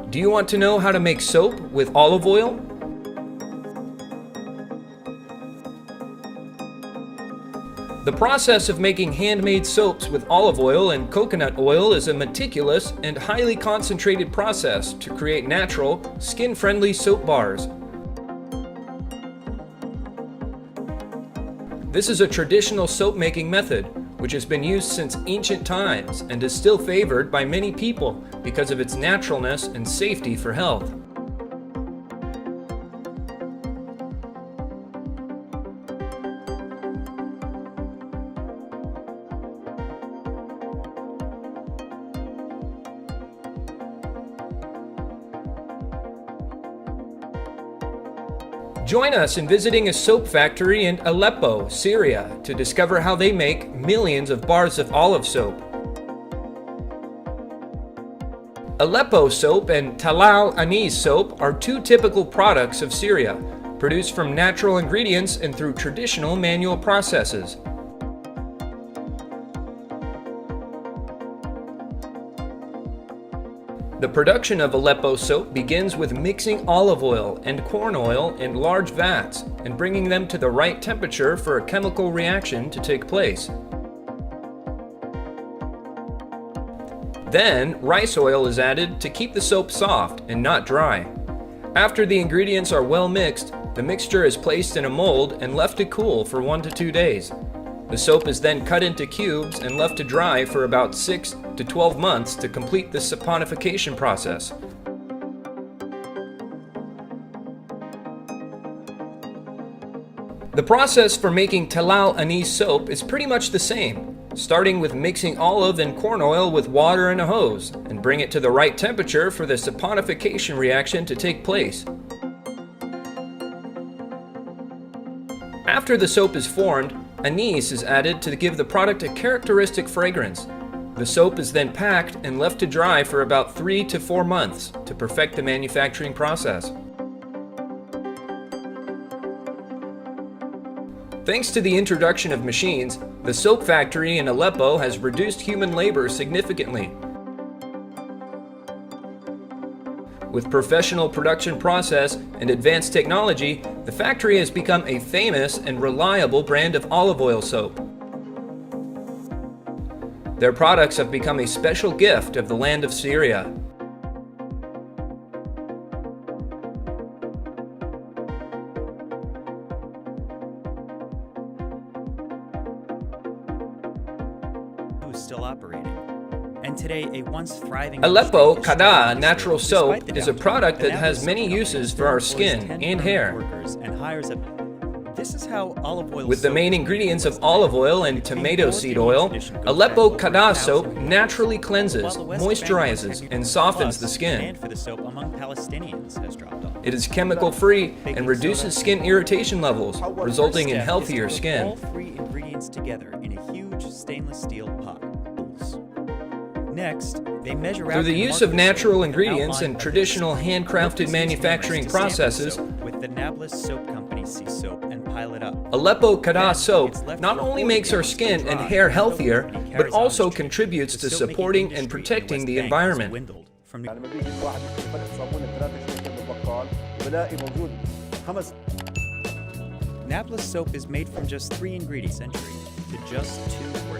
Do you want to know how to make soap with olive oil? The process of making handmade soaps with olive oil and coconut oil is a meticulous and highly concentrated process to create natural, skin-friendly soap bars. This is a traditional soap-making method, which has been used since ancient times and is still favored by many people because of its naturalness and safety for health. Join us in visiting a soap factory in Aleppo, Syria, to discover how they make millions of bars of olive soap. Aleppo soap and Talal anise soap are two typical products of Syria, produced from natural ingredients and through traditional manual processes. The production of Aleppo soap begins with mixing olive oil and corn oil in large vats and bringing them to the right temperature for a chemical reaction to take place. Then, rice oil is added to keep the soap soft and not dry. After the ingredients are well mixed, the mixture is placed in a mold and left to cool for 1 to 2 days. The soap is then cut into cubes and left to dry for about 6 to 12 months to complete the saponification process. The process for making Talal anise soap is pretty much the same, starting with mixing olive and corn oil with water in a hose and bring it to the right temperature for the saponification reaction to take place. After the soap is formed, anise is added to give the product a characteristic fragrance. The soap is then packed and left to dry for about 3 to 4 months to perfect the manufacturing process. Thanks to the introduction of machines, the soap factory in Aleppo has reduced human labor significantly. With professional production process and advanced technology, the factory has become a famous and reliable brand of olive oil soap. Their products have become a special gift of the land of Syria. Still operating. And today, a once thriving Aleppo Kada natural soap is a product that has many uses for our skin and hair. This is how olive oil With the main ingredients of olive oil and tomato seed oil, Aleppo Kada soap naturally cleanses, moisturizes, and softens the skin. It is chemical-free and reduces skin irritation levels, resulting in healthier skin. All 3 ingredients together in a huge stainless steel pot. Next, they measure out Through the use of natural ingredients and traditional handcrafted manufacturing processes, with the Nablus Soap Company sea soap and pile it up. Aleppo Kada soap not only makes our skin and hair healthier, but also contributes to supporting and protecting the environment. Nablus soap is made from just 3 ingredients, to just 2 or